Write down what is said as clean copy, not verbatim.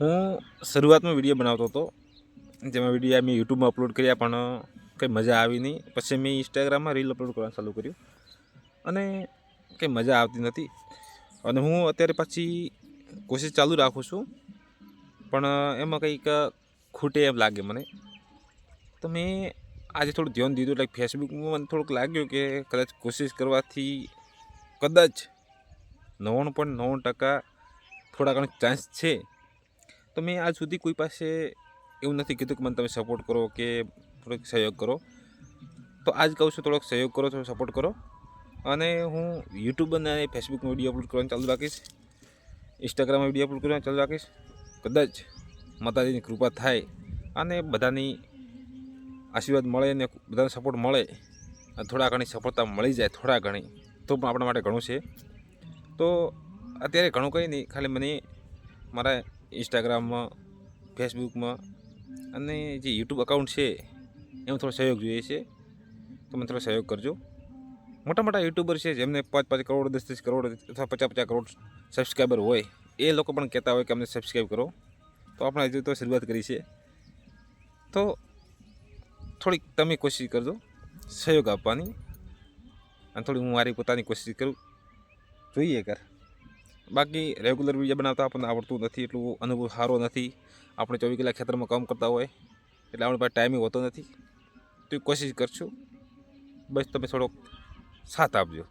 હું શરૂઆતમાં વિડીયો બનાવતો હતો, જેમાં વિડીયો મેં યુટ્યુબમાં અપલોડ કર્યા, પણ કંઈ મજા આવી નહીં. પછી મેં ઇન્સ્ટાગ્રામમાં રીલ અપલોડ કરવાનું ચાલુ કર્યું અને કંઈ મજા આવતી નથી. અને હું અત્યારે પાછી કોશિશ ચાલુ રાખું છું, પણ એમાં કંઈક ખૂટે એમ લાગે મને. તો મેં આજે થોડું ધ્યાન દીધું, એટલે ફેસબુકમાં મને થોડુંક લાગ્યું કે કદાચ કોશિશ કરવાથી કદાચ 99.9% થોડા ઘણા ચાન્સ છે. તો મેં આજ સુધી કોઈ પાસે એવું નથી કીધું કે મને તમે સપોર્ટ કરો કે થોડોક સહયોગ કરો. તો આજ કહું છું, થોડોક સહયોગ કરો, થોડો સપોર્ટ કરો. અને હું યુટ્યુબ અને ફેસબુકમાં વિડીયો અપલોડ કરવાનું ચાલુ રાખીશ, ઇન્સ્ટાગ્રામમાં વિડીયો અપલોડ કરવાનું ચાલુ રાખીશ. કદાચ માતાજીની કૃપા થાય અને બધાની આશીર્વાદ મળે ને બધાનો સપોર્ટ મળે અને થોડા ઘણી સફળતા મળી જાય, થોડા ઘણી, તો પણ આપણા માટે ઘણું છે. તો અત્યારે ઘણું કંઈ નહીં, ખાલી મને મારા ઇન્સ્ટાગ્રામમાં, ફેસબુકમાં અને જે યુટ્યુબ અકાઉન્ટ છે એમાં થોડો સહયોગ જોઈએ છે. તો મને થોડો સહયોગ કરજો. મોટા મોટા યુટ્યુબર છે જેમને 5-5 કરોડ, 10-10 કરોડ અથવા 50-50 કરોડ સબસ્ક્રાઈબર હોય, એ લોકો પણ કહેતા હોય કે અમને સબસ્ક્રાઈબ કરો. તો આપણે હજુ તો શરૂઆત કરી છે, તો થોડીક તમે કોશિશ કરજો સહયોગ આપવાની, અને થોડી હું મારી પોતાની કોશિશ કરું, જોઈએ કર. બાકી રેગ્યુલર વિડીયો બનાવતા આપણને આવડતું નથી, એટલું અનુભવ સારો નથી. આપણે 24 કલાક ખેતરમાં કામ કરતા હોય એટલે આપણી પાસે ટાઈમ હોતો નથી. તો કોશિશ કરશું, બસ તમે થોડોક સાથ આપજો.